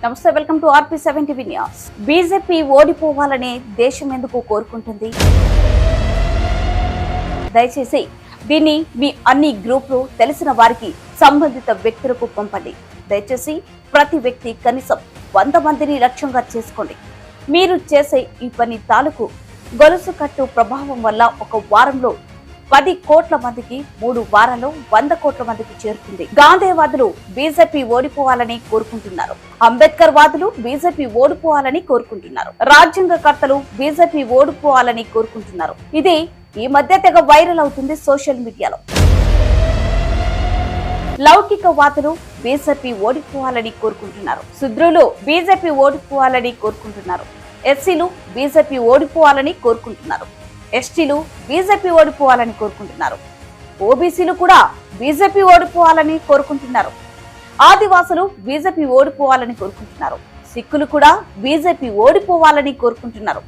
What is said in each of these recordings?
నమస్తే, welcome to RP7 TV news. BJP ఓడిపోవాలని దేశం ఎందుకు కోరుకుంటుంది? దయచేసి దీన్ని మీ అన్ని గ్రూపులు తెలిసిన వారికి సంబంధిత వ్యక్తులకు పంపండి. దయచేసి ప్రతి వ్యక్తి కనీసం 100 మందిని లక్ష్యంగా చేసుకోండి. మీరు చేసే ఈ పని తాలూకు గొలుసు కట్టు ప్రభావం వల్ల ఒక వారంలో 10 కోట్ల మందికి, 3 వారాల్లో 100 కోట్ల మందికి చేరుతుంది. గాంధీవాదులు బీజేపీ ఓడిపోవాలని కోరుకుంటున్నారు. అంబేద్కర్ వాదులు బీజేపీ ఓడిపోవాలని కోరుకుంటున్నారు. రాజ్యాంగకర్తలు బీజేపీ ఓడిపోవాలని కోరుకుంటున్నారు. ఇది ఈ మధ్య తెగ వైరల్ అవుతుంది సోషల్ మీడియాలో. లౌకికవాదులు బీజేపీ ఓడిపోవాలని కోరుకుంటున్నారు. శుద్రులు బీజేపీ ఓడిపోవాలని కోరుకుంటున్నారు. ఎస్సీలు బీజేపీ ఓడిపోవాలని కోరుకుంటున్నారు. ఎస్టీలు బీజేపీ ఓడిపోవాలని కోరుకుంటున్నారు. ఓబీసీలు కూడా బీజేపీ ఓడిపోవాలని కోరుకుంటున్నారు. ఆదివాసులు బీజేపీ ఓడిపోవాలని కోరుకుంటున్నారు. సిక్కులు కూడా బీజేపీ ఓడిపోవాలని కోరుకుంటున్నారు.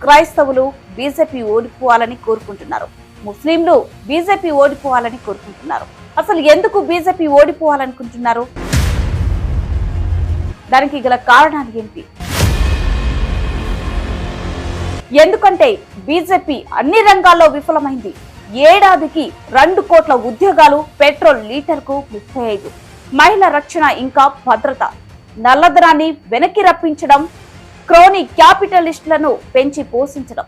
క్రైస్తవులు బీజేపీ ఓడిపోవాలని కోరుకుంటున్నారు. ముస్లింలు బీజేపీ ఓడిపోవాలని కోరుకుంటున్నారు. అసలు ఎందుకు బీజేపీ ఓడిపోవాలనుకుంటున్నారు? దానికి గల కారణాలు ఏంటి? ఎందుకంటే బీజేపీ అన్ని రంగాల్లో విఫలమైంది. ఏడాదికి 2 కోట్ల ఉద్యోగాలు, పెట్రోల్ లీటర్కు 35, మహిళా రక్షణ ఇంకా భద్రత, నల్లధనాన్ని వెనక్కి రప్పించడం, క్రోనీ క్యాపిటలిస్టులను పెంచి పోషించడం,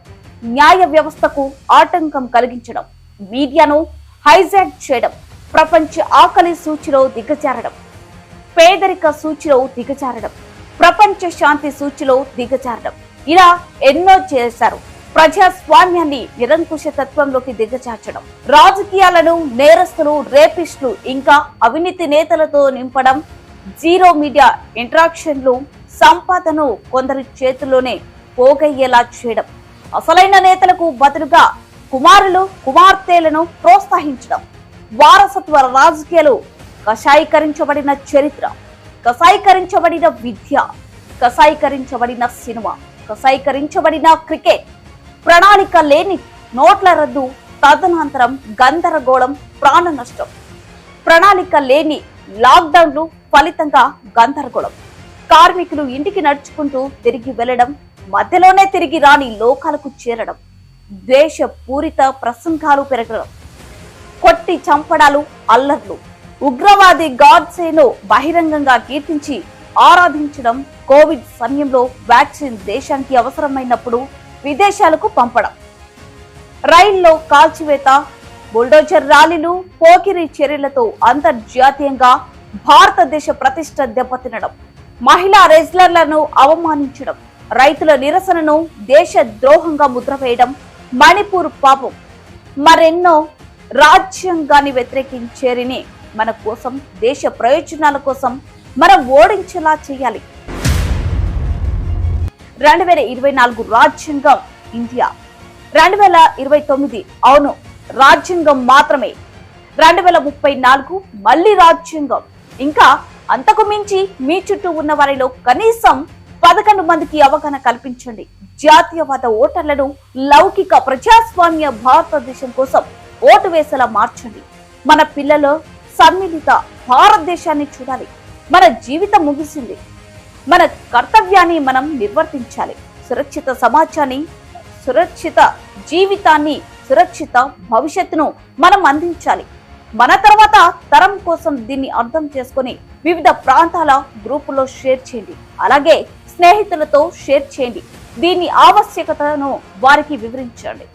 న్యాయ వ్యవస్థకు ఆటంకం కలిగించడం, మీడియాను హైజాక్ చేయడం, ప్రపంచ ఆకలి సూచిలో దిగజారడం, పేదరిక సూచిలో దిగజారడం, ప్రపంచ శాంతి సూచిలో దిగజారడం, ఇలా ఎన్నో చేశారు. ప్రజాస్వామ్యాన్ని నిరంకుశ తత్వంలోకి దిగజార్చడం, రాజకీయాలను నేరస్తులు, రేపిస్టులు ఇంకా అవినీతి నేతలతో నింపడం, జీరో మీడియా ఇంటరాక్షన్లు, సంపాదన కొందరి చేతుల్లోనే పోగయ్యేలా చేయడం, అసలైన నేతలకు బదులుగా కుమారులు, కుమార్తెలను ప్రోత్సహించడం, వారసత్వ రాజకీయాలు, కషాయీకరించబడిన చరిత్ర, కషాయీకరించబడిన విద్య, కషాయీకరించబడిన సినిమా, కషాయీకరించబడిన క్రికెట్, ప్రణాళిక లేని నోట్ల రద్దు, తదనంతరం గందరగోళం, ప్రాణ నష్టం, ప్రణాళిక లేని లాక్డౌన్లు, ఫలితంగా గందరగోళం, కార్మికులు ఇంటికి నడుచుకుంటూ తిరిగి వెళ్లడం, మధ్యలోనే తిరిగి రాని లోకాలకు చేరడం, ద్వేష పూరిత ప్రసంగాలు పెరగడం, కొట్టి చంపడాలు, అల్లర్లు, ఉగ్రవాది గాడ్సేను బహిరంగంగా కీర్తించి ఆరాధించడం, కోవిడ్ సమయంలో వ్యాక్సిన్ దేశానికి అవసరమైనప్పుడు విదేశాలకు పంపడం, రైల్లో కాల్చివేత, బుల్డోజర్ ర్యాలీలు, పోకిరి చర్యలతో అంతర్జాతీయంగా భారతదేశ ప్రతిష్ట దెబ్బతినడం, మహిళా రెజ్లర్లను అవమానించడం, రైతుల నిరసనను దేశ ద్రోహంగా ముద్రవేయడం, మణిపూర్ పాపం, మరెన్నో రాజ్యాంగాన్ని వ్యతిరేకించేరిని మన కోసం, దేశ ప్రయోజనాల కోసం మనం ఓడించేలా చేయాలి. 2024 రాజ్యాంగం ఇండియా, 2029 అవును రాజ్యాంగం మాత్రమే, 2034 మళ్ళీ రాజ్యాంగం. ఇంకా అంతకు మించి మీ చుట్టూ ఉన్న వారిలో కనీసం 11 మందికి అవగాహన కల్పించండి. జాతీయవాద ఓటర్లను లౌకిక ప్రజాస్వామ్య భారతదేశం కోసం ఓటు వేసేలా మార్చండి. మన పిల్లలు సమ్మిళిత భారతదేశాన్ని చూడాలి. మన జీవితం ముగిసింది. మన కర్తవ్యాన్ని మనం నిర్వర్తించాలి. సురక్షిత సమాజాన్ని, సురక్షిత జీవితాన్ని, సురక్షిత భవిష్యత్తును మనం అందించాలి. మన తర్వాత తరం కోసం దీన్ని అర్థం చేసుకొని వివిధ ప్రాంతాల గ్రూపుల్లో షేర్ చేయండి. అలాగే స్నేహితులతో షేర్ చేయండి. దీని ఆవశ్యకతను వారికి వివరించండి.